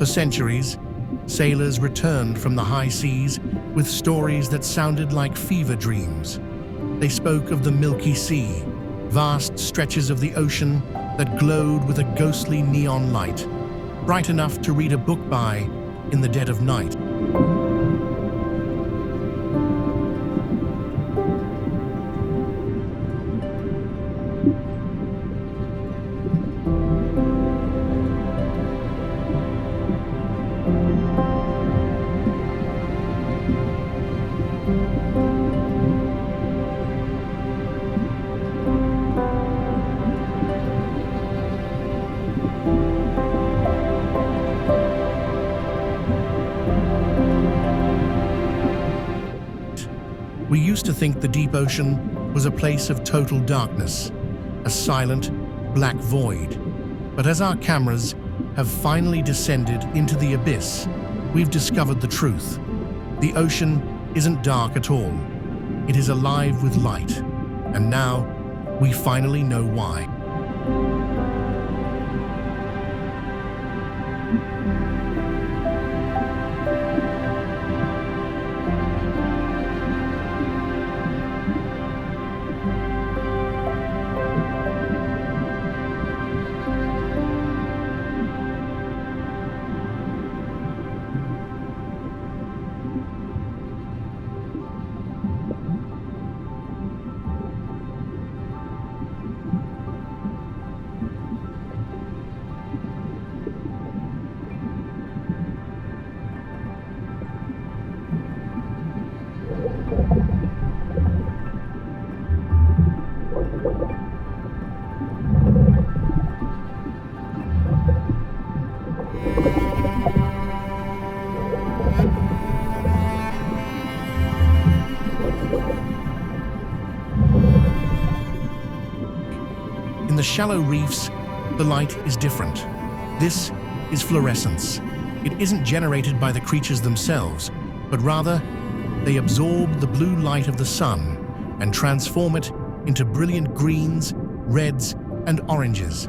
For centuries, sailors returned from the high seas with stories that sounded like fever dreams. They spoke of the Milky Sea, vast stretches of the ocean that glowed with a ghostly neon light, bright enough to read a book by in the dead of night. We used to think the deep ocean was a place of total darkness, a silent, black void. But as our cameras have finally descended into the abyss, we've discovered the truth. The ocean isn't dark at all. It is alive with light. And now, we finally know why. In the shallow reefs, the light is different. This is fluorescence. It isn't generated by the creatures themselves, but rather, they absorb the blue light of the sun and transform it into brilliant greens, reds, and oranges.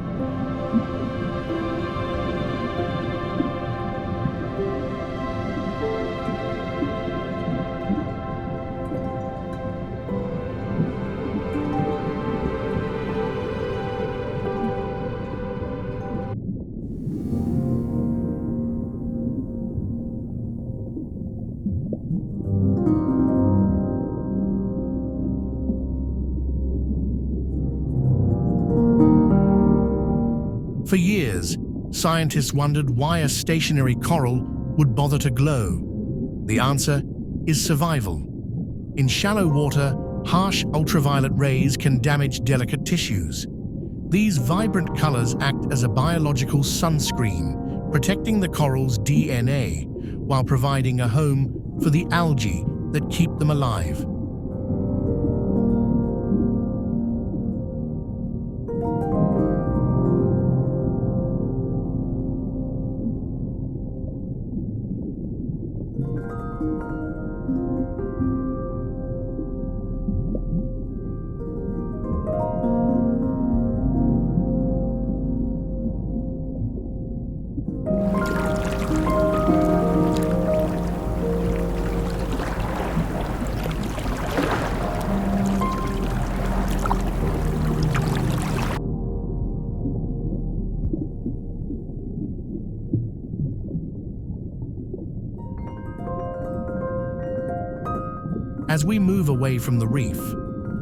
For years, scientists wondered why a stationary coral would bother to glow. The answer is survival. In shallow water, harsh ultraviolet rays can damage delicate tissues. These vibrant colors act as a biological sunscreen, protecting the coral's DNA while providing a home for the algae that keep them alive. As we move away from the reef,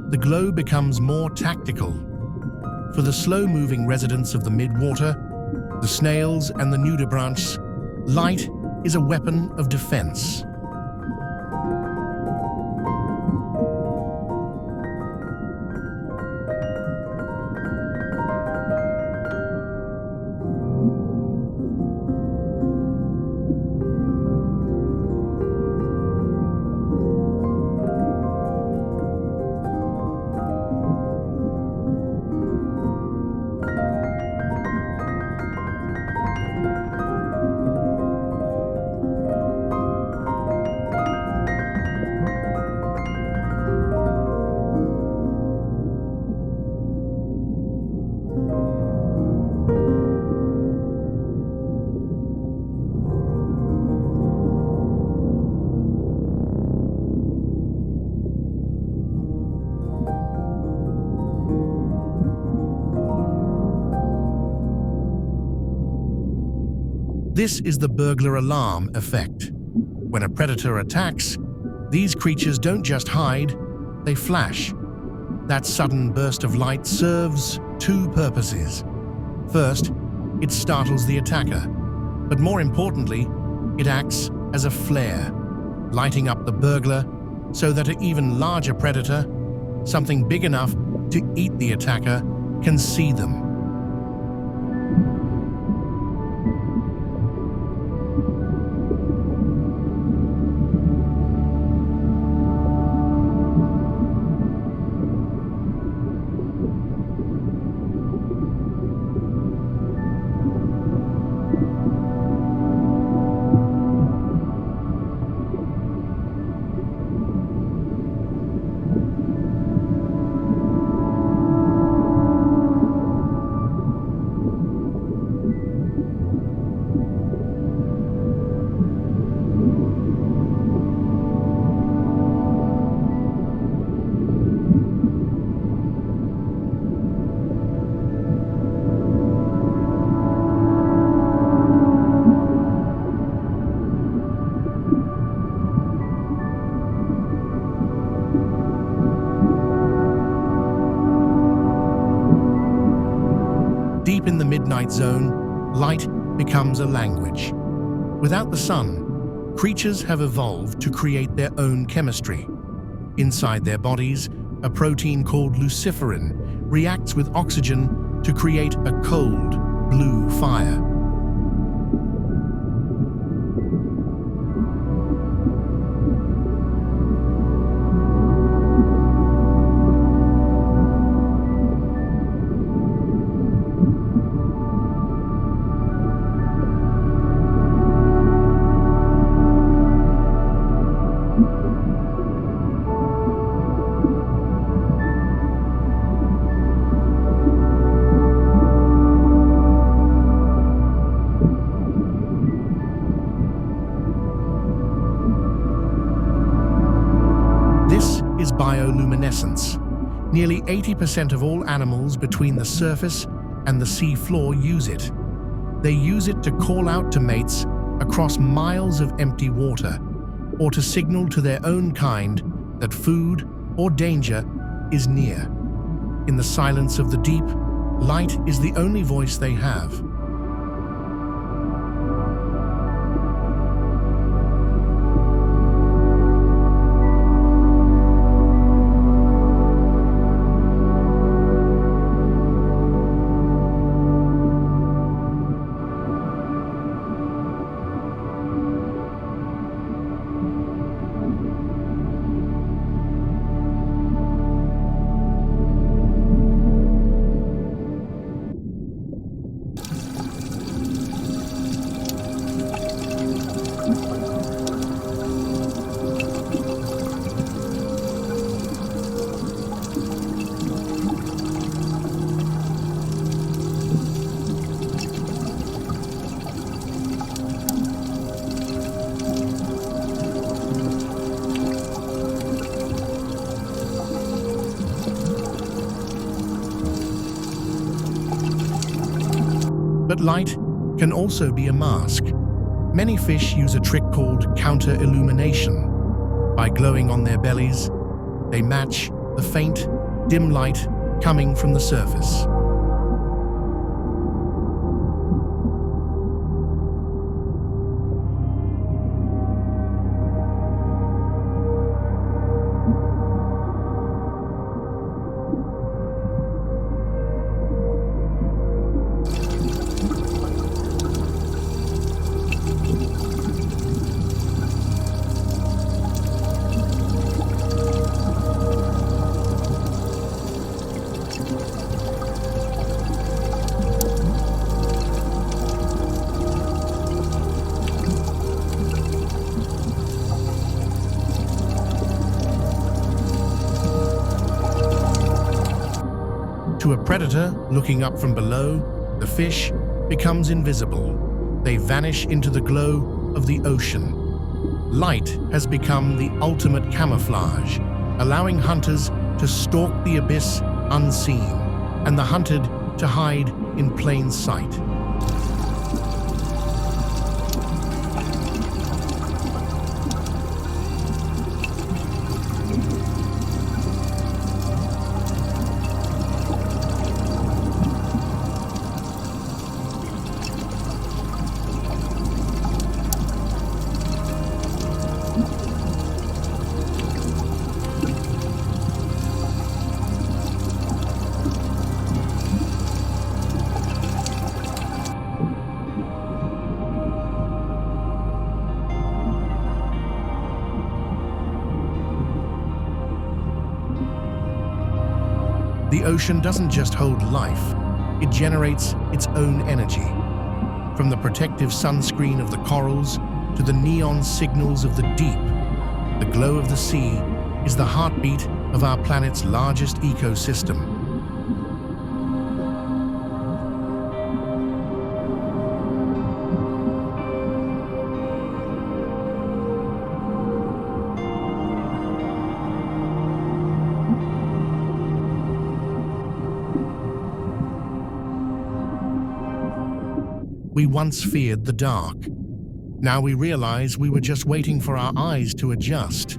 the glow becomes more tactical. For the slow-moving residents of the midwater, the snails and the nudibranchs, light is a weapon of defense. This is the burglar alarm effect. When a predator attacks, these creatures don't just hide, they flash. That sudden burst of light serves two purposes. First, it startles the attacker, but more importantly, it acts as a flare, lighting up the burglar so that an even larger predator, something big enough to eat the attacker, can see them. Deep in the midnight zone, light becomes a language. Without the sun, creatures have evolved to create their own chemistry. Inside their bodies, a protein called luciferin reacts with oxygen to create a cold, blue fire. This is bioluminescence. Nearly 80% of all animals between the surface and the sea floor use it. They use it to call out to mates across miles of empty water, or to signal to their own kind that food or danger is near. In the silence of the deep, light is the only voice they have. But light can also be a mask. Many fish use a trick called counter-illumination. By glowing on their bellies, they match the faint, dim light coming from the surface. To a predator looking up from below, the fish becomes invisible. They vanish into the glow of the ocean. Light has become the ultimate camouflage, allowing hunters to stalk the abyss unseen, and the hunted to hide in plain sight. The ocean doesn't just hold life, it generates its own energy. From the protective sunscreen of the corals to the neon signals of the deep, the glow of the sea is the heartbeat of our planet's largest ecosystem. We once feared the dark. Now we realize we were just waiting for our eyes to adjust.